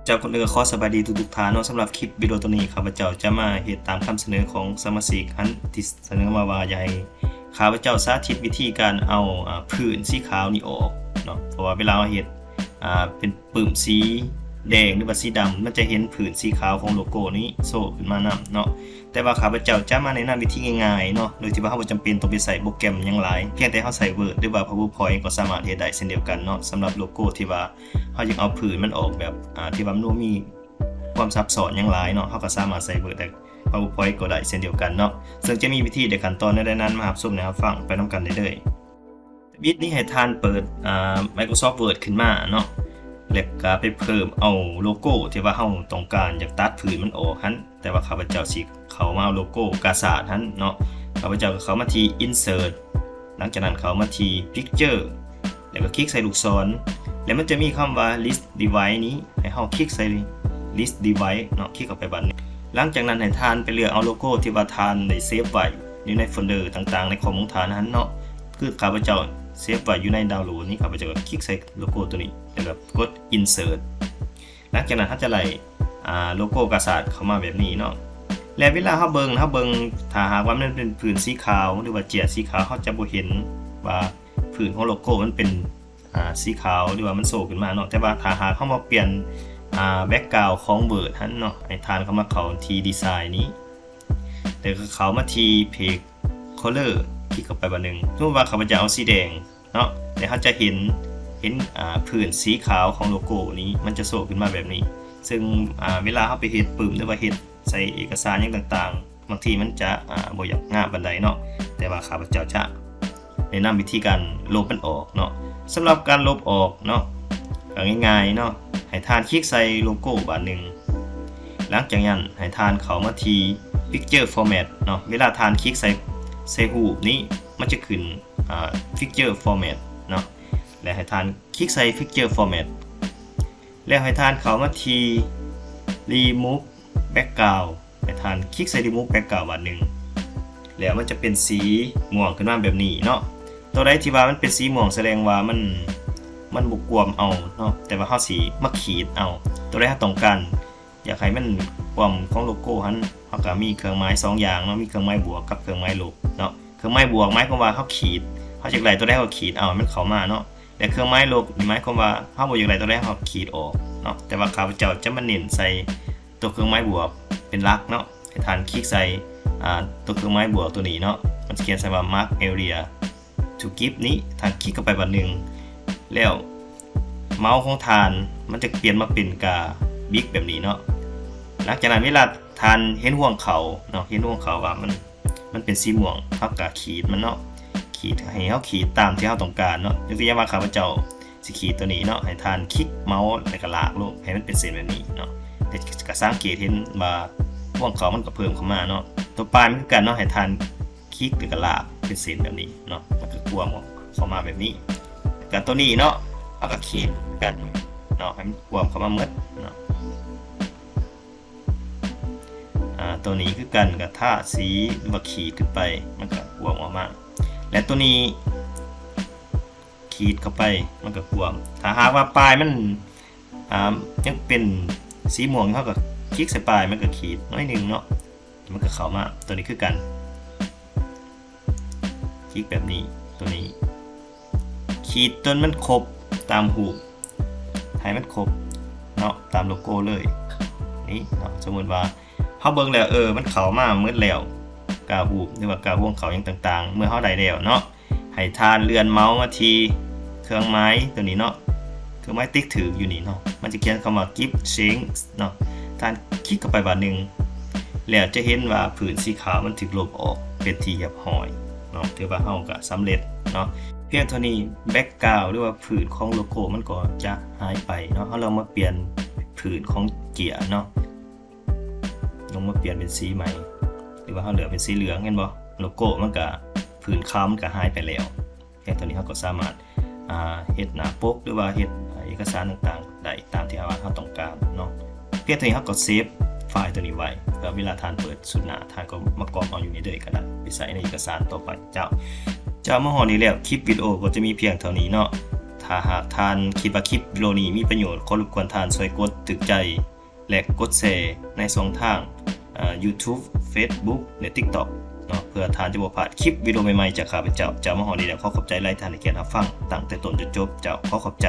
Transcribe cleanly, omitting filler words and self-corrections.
เจ้าคนเอือขอสบายดีทุกท่านเนาะสำหรับคลิปวิดีโอตัวนี้ข้าพเจ้าจะมาเฮ็ดตามคำเสนอของสมาชิกท่านที่เสนอมาว่าอยากให้ข้าพเจ้าสาธิตวิธีการเอาผื่นสีขาวนี่ออกเนาะเพราะว่าเวลาเราเฮ็ดเป็นปื้มสีแดงหรือว่าสีดำมันจะเห็นผื่นสีขาวของโลโก้นี้โซ่ขึ้นมานำเนาะแต่ว่าข้าพเจ้าจะมาแนะนำวิธีง่ายๆเนาะโดยที่ว่าเราบ่จำเป็นต้องไปใส่โปรแกรมหยังหลายเพียงแต่เราใส่ Word หรือว่า PowerPoint ก็สามารถเฮ็ดได้เช่นเดียวกันเนาะสำหรับโลโก้ที่ว่าเราอยากเอาผื่นมันออกแบบที่ว่ามันบ่มีความซับซ้อนหยังหลายเนาะเราก็สามารถใส่ Word ได้ PowerPoint ก็ได้เช่นเดียวกันเนาะซึ่งจะมีวิธีในขั้นตอนในนั้นมารับชมนะครับฟังไปนํกันได้เลยวิธีนี้ให้ท่านเปิดMicrosoft Word ขึ้นมาเนาะแล้วก็ไปเพิ่มเอาโลโก้ที่ว่าเราต้องการอยากตัดผื่นมันออกหั่นแต่ว่าข้าพเจ้าสิเข้ามาเอาโลโก้กาซาดหั่นเนาะข้าพเจ้าก็เข้ามาที่ Insert หลังจากนั้นเข้ามาที่ Picture แล้วก็คลิกใส่ลูกศรแล้วมันจะมีคำว่า List Device นี้ให้เราคลิกใส่ List Device เนาะคลิกเข้าไปบัดนี้หลังจากนั้นให้ท่านไปเลือกเอาโลโก้ที่ว่าท่านได้เซฟไว้อยู่ในโฟลเดอร์ต่างๆในคอมของท่านนั้นเนาะคือข้าพเจ้าเซฟไว้อยู่ในดาวน์โหลดนี้ข้าพเจ้าก็คลิกใส่โลโก้ตัวนี้แล้วก็กด Insert หลังจากนั้นท่านจะไล่โลโก้กาซาดเข้ามาแบบนี้เนาะและเวลาเฮาเบิ่งถ้าหากว่ามันเป็นผื่นสีขาวหรือว่าเจียสีขาวเฮาจะบ่เห็นว่าผื่นของโลโก้มันเป็นสีขาวหรือว่ามันโซขึ้นมาเนาะแต่ว่าถ้าหากเฮามาเปลี่ยนแบ็คกราวด์ของ Word หั่นเนาะให้ทานเข้ามาเข้าที่ดีไซน์นี้แต่ก็เข้ามาที่ Page Color คลิกเข้าไปบัดนึงสมมุติว่าข้าพเจ้าเอาสีแดงเนาะแต่เฮาจะเห็นผื่นสีขาวของโลโก้นี้มันจะโซขึ้นมาแบบนี้ซึ่งเวลาเฮาไปเฮ็ดปึ้มหรือว่าเฮ็ดใส่เอกสารอย่างต่างๆบางทีมันจะบ่อยากงามปานใดเนาะแต่ว่าข้าพเจ้าจะแนะนำวิธีการลบมันออกเนาะสำหรับการลบออกเนาะก็ง่ายๆเนาะให้ท่านคลิกใส่โลโก้บัดนึงหลังจากนั้นให้ท่านเข้ามาที่ Picture Format เนาะเวลาท่านคลิกใส่รูปนี้มันจะขึ้นPicture Format เนาะและให้ท่านคลิกใส่ Picture Format แล้วให้ท่านเข้ามาที่ Remove Background ให้ท่านคลิกใส่ Remove Background บัดนึงแล้วมันจะเป็นสีม่วงขึ้นมาแบบนี้เนาะตัวใดที่ว่ามันเป็นสีม่วงแสดงว่ามันบ่กวมเอาเนาะแต่ว่าเฮาสิมาขีดเอาตัวใดเฮาต้องการอยากให้มันความของโลโก้หั่นเฮาก็มีเครื่องหมาย2อย่างเนาะมีเครื่องหมายบวกกับเครื่องหมายลบเนาะเครื่องหมายบวกหมายความว่าเฮาขีดเฮาอยากได้ตัวใดเฮาขีดเอามันเข้ามาเนาะแต่เครื่องหมายลบหมายความว่าเฮาบ่อยากได้ตัวใดเฮาขีดออกเนาะแต่ว่าข้าพเจ้าจะมาเน้นใส่ตัวเครื่องหมายบวกเป็นหลักเนาะให้ท่านคลิกใส่ตัวเครื่องหมายบวกตัวนี้เนาะมันจะเขียนใส่ว่า mark area to give นี้ท่านคลิกเข้าไปบัดนึงแล้วเมาส์ของท่านมันจะเปลี่ยนมาเป็นกาบิ๊กแบบนี้เนาะหลังจากนั้นเวลาท่านเห็นห่วงเขาเนาะเห็นห่วงเขาว่ามันเป็นสีม่วงเฮาก็ขีดมันเนาะขีดให้เฮาขีดตามที่เฮาต้องการเนาะยกตัวอย่างว่าข้าพเจ้าสิขีดตัวนี้เนาะให้ท่านคลิกเมาส์แล้วก็ลากลงให้มันเป็นเส้นแบบนี้เนาะแต่ก็สังเกตเห็นว่าห่วงเขามันก็เพิ่มเข้ามาเนาะตัวปลายมันคือกันเนาะให้ท่านคลิกหรือก็ลากเป็นเส้นแบบนี้เนาะมันก็กวมเข้ามาแบบนี้กับตัวนี้เนาะเอาก็ขีดกันเนาะให้มันกวมเข้ามาหมดเนาะตัวนี้คือกันกับท่าสีหรือว่าขีดขึ้นไปมันก็กวมออกมาและตัวนี้ขีดเข้าไปมันก็กวมถ้าหากว่าปลายมันยังเป็นสีม่วงเท่ากับคลิกใส่ปลายมันก็ขีดน้อยนึงเนาะมันก็เข้ามาตัวนี้คือกันคลิกแบบนี้ตัวนี้ขีดจนมันครบตามหูให้มันครบเนาะตามโลโก้เลยนี่เนาะสมมติว่าเฮาเบิ่งแล้วมันเข้ามาหมดแล้วกาหูหรือว่ากาห่วงเขาอย่างต่างๆเมื่อเฮาได้แล้วเนาะให้ท่านเลื่อนเมาส์มาที่เครื่องหมายตัวนี้เนาะเครื่องหมายติ๊กถืออยู่นี่เนาะมันจะเขียนคำว่า Give Change เนาะท่านคลิกเข้าไปบัดนึงแล้วจะเห็นว่าผืนสีขาวมันถูกลบออกเป็นที่เรียบร้อยเนาะถือว่าเฮาก็สำเร็จเนาะเพียงเท่านี้แบ็คกราวด์หรือว่าผืนของโลโก้มันก็จะหายไปเนาะเฮาลองมาเปลี่ยนผืนของเกียร์เนาะลงมาเปลี่ยนเป็นสีใหม่หรือว่าเฮาเหลือเป็นสีเหลืองเห็นบ่โลโก้มันก็ผืนขาวมันก็หายไปแล้วเพียงเท่านี้เฮาก็สามารถเฮ็ดหน้าปกหรือว่าเฮ็ดเอกสารต่างๆได้ตามที่เราต้องการเนาะเพียงเท่านี้เฮาก็เซฟไฟล์ตัวนี้ไว้แล้วเวลาท่านเปิดสุดหน้าท่านก็มากรอกเอาอยู่ในเลยก็ได้ไปใส่ในเอกสารต่อไปเจ้ามาฮอดนี้แล้วคลิปวิดีโอก็จะมีเพียงเท่านี้เนาะ ถ้าหากท่านคิดว่าคลิปวิดีโอนี้มีประโยชน์ขอรบกวนท่านช่วยกดถูกใจและกดแชร์ในช่องทางYouTube Facebook และ TikTok เนาะเพื่อท่านจะบ่พลาดคลิปวิดีโอใหม่ๆจากข้าพเจ้ามาฮอดนี้แล้วขอขอบใจหลายท่านที่เข้ารับฟังตั้งแต่ต้นจนจบเจ้าขอขอบใจ